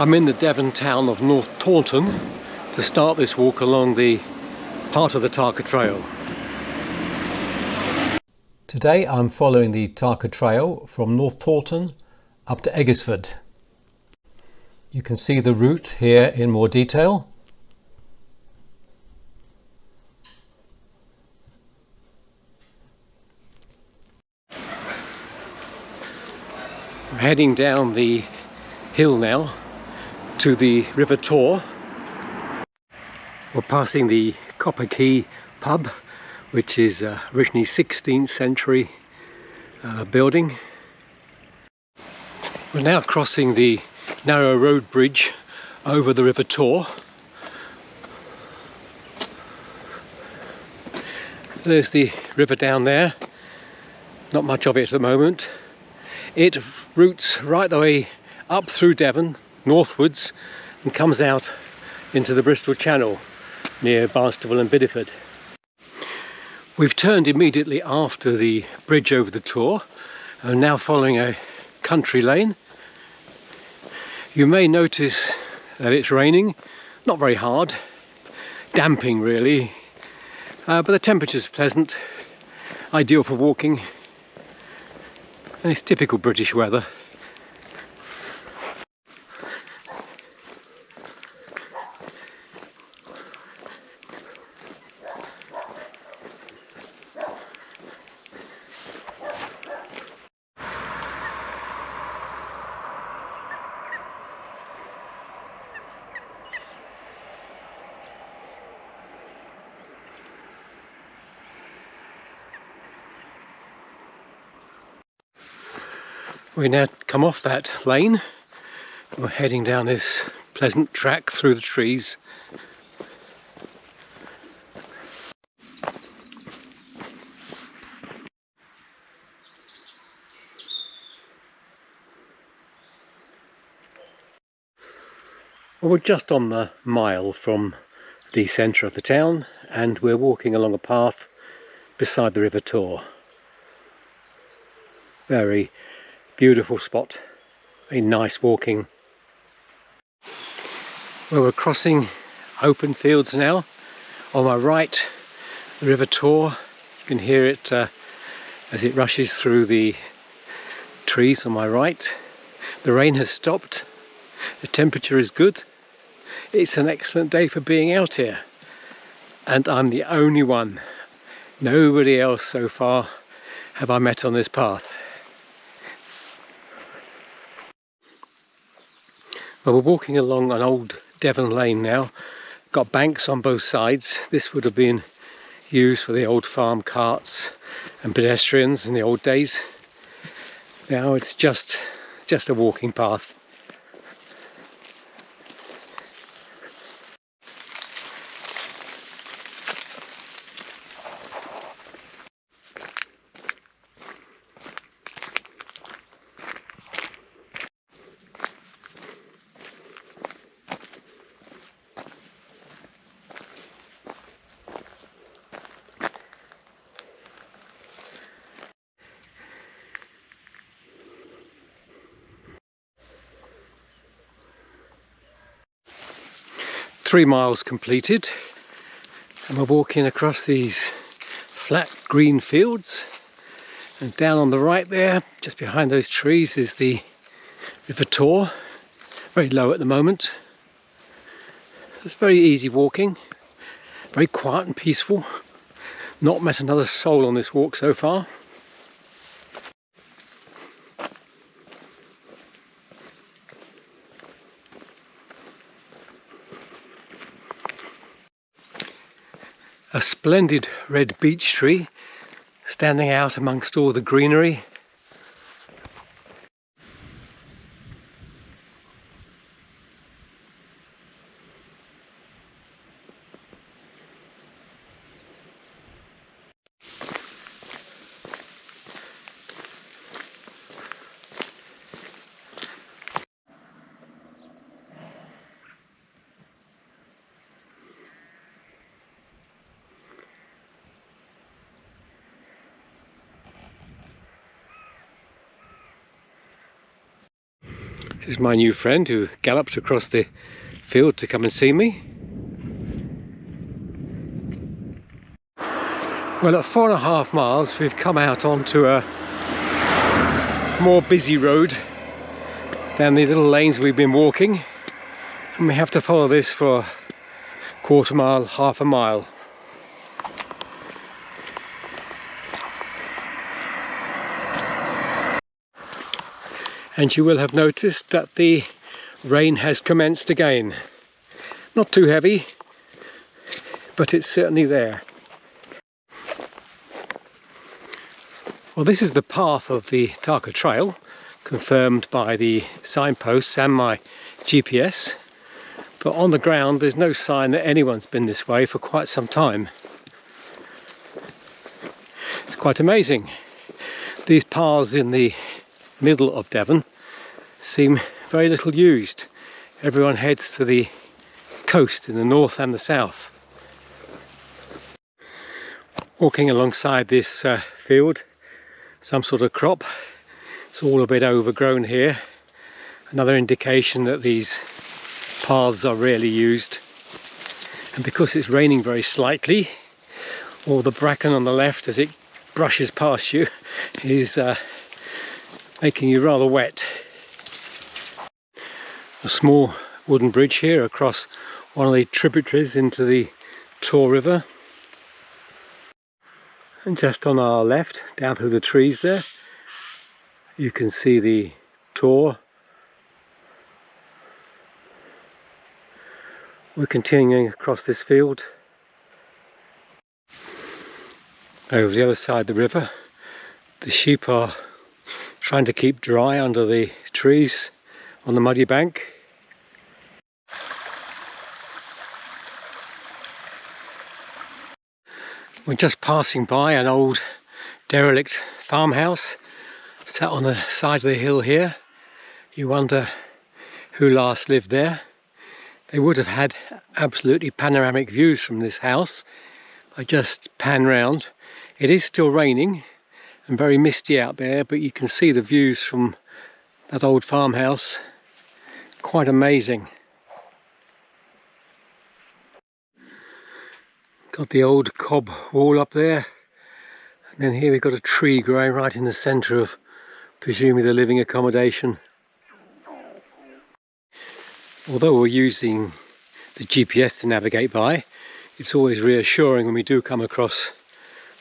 I'm in the Devon town of North Tawton to start this walk along the part of the Tarka trail. Today I'm following the Tarka trail from North Tawton up to Eggesford. You can see the route here in more detail. I'm heading down the hill now to the River Tor. We're passing the Copper Key pub, which is originally 16th century building. We're now crossing the narrow road bridge over the River Tor. There's the river down there, not much of it at the moment. It routes right the way up through Devon, northwards, and comes out into the Bristol Channel near Barnstaple and Bideford. We've turned immediately after the bridge over the Tor and are now following a country lane. You may notice that it's raining, not very hard, damping really, but the temperature's pleasant, ideal for walking, and it's typical British weather. We now come off that lane. We're heading down this pleasant track through the trees. Well, we're just on the mile from the centre of the town and we're walking along a path beside the River Tor. Very beautiful spot, a nice walking. Well, we're crossing open fields now. On my right, the River Tor. You can hear it as it rushes through the trees on my right. The rain has stopped. The temperature is good. It's an excellent day for being out here. And I'm the only one. Nobody else so far have I met on this path. Well, we're walking along an old Devon lane now. Got banks on both sides. This would have been used for the old farm carts and pedestrians in the old days. Now it's just a walking path. Three miles completed and we're walking across these flat green fields, and down on the right there, just behind those trees, is the River Tor, very low at the moment. It's very easy walking, very quiet and peaceful. Not met another soul on this walk so far. A splendid red beech tree standing out amongst all the greenery. This is my new friend who galloped across the field to come and see me. Well, at 4.5 miles we've come out onto a more busy road than the little lanes we've been walking, and we have to follow this for a quarter mile, half a mile. And you will have noticed that the rain has commenced again. Not too heavy, but it's certainly there. Well, this is the path of the Tarka trail, confirmed by the signposts and my GPS. But on the ground there's no sign that anyone's been this way for quite some time. It's quite amazing. These paths in the middle of Devon seem very little used. Everyone heads to the coast in the north and the south. Walking alongside this field, some sort of crop. It's all a bit overgrown here. Another indication that these paths are rarely used. And because it's raining very slightly, all the bracken on the left as it brushes past you is making you rather wet. A small wooden bridge here across one of the tributaries into the Tor River. And just on our left, down through the trees there, you can see the Tor. We're continuing across this field. Over the other side of the river, the sheep are trying to keep dry under the trees on the muddy bank. We're just passing by an old derelict farmhouse sat on the side of the hill here. You wonder who last lived there. They would have had absolutely panoramic views from this house. I just pan round. It is still raining and very misty out there, but you can see the views from that old farmhouse. Quite amazing. Got the old cob wall up there, and then here we've got a tree growing right in the centre of presumably the living accommodation. Although we're using the GPS to navigate by, it's always reassuring when we do come across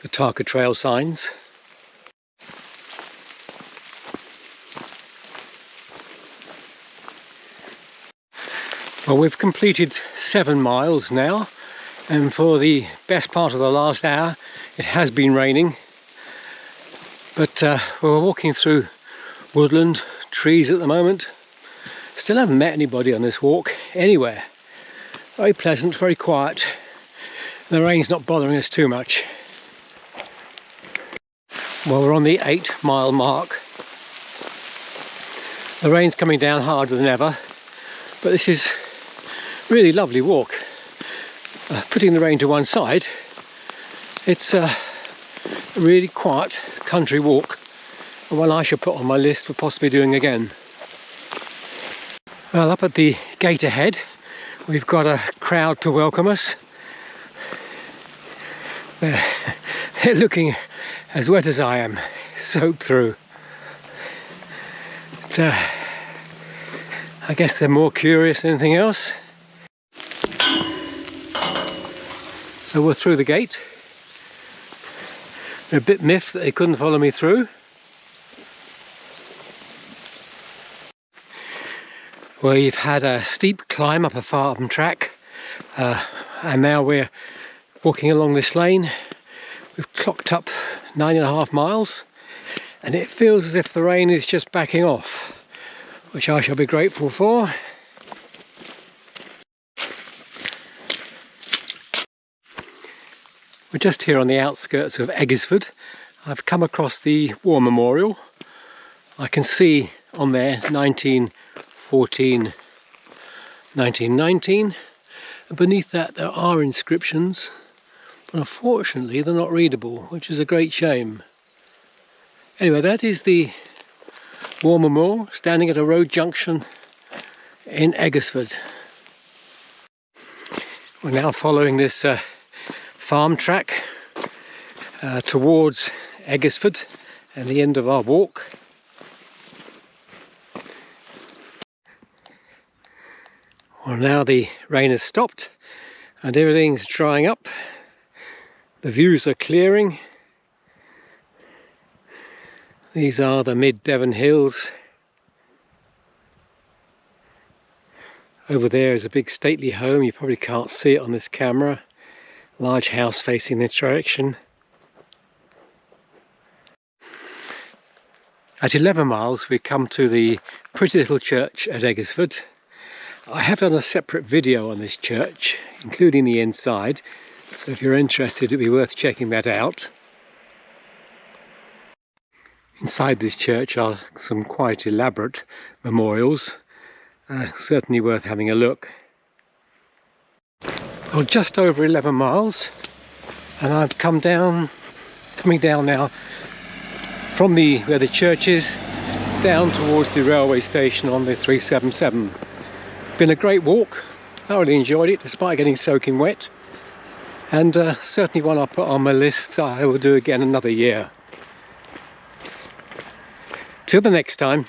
the Tarka trail signs. Well, we've completed 7 miles now, and for the best part of the last hour it has been raining, but we're walking through woodland, trees at the moment. Still haven't met anybody on this walk anywhere. Very pleasant, very quiet. The rain's not bothering us too much. Well, we're on the 8-mile mark. The rain's coming down harder than ever, but this is a really lovely walk. Putting the rain to one side, it's a really quiet country walk, and one I should put on my list for possibly doing again. Well, up at the gate ahead, we've got a crowd to welcome us. They're looking as wet as I am, soaked through. But, I guess they're more curious than anything else. So we're through the gate. They're a bit miffed that they couldn't follow me through. We've had a steep climb up a farm track, and now we're walking along this lane. We've clocked up 9.5 miles, and it feels as if the rain is just backing off, which I shall be grateful for. We're just here on the outskirts of Eggesford. I've come across the war memorial. I can see on there 1914, 1919. And beneath that there are inscriptions, but unfortunately they're not readable, which is a great shame. Anyway, that is the Warmer Moor, standing at a road junction in Eggesford. We're now following this farm track towards Eggesford and the end of our walk. Well, now the rain has stopped and everything's drying up. The views are clearing. These are the mid-Devon hills. Over there is a big stately home. You probably can't see it on this camera. Large house facing this direction. At 11 miles we come to the pretty little church at Eggesford. I have done a separate video on this church, including the inside, so if you're interested it'd be worth checking that out. Inside this church are some quite elaborate memorials, certainly worth having a look. Well, just over 11 miles and I've coming down now from where the church is down towards the railway station on the 377. Been a great walk, thoroughly enjoyed it despite getting soaking wet, and certainly one I put on my list. I will do again another year. Till the next time.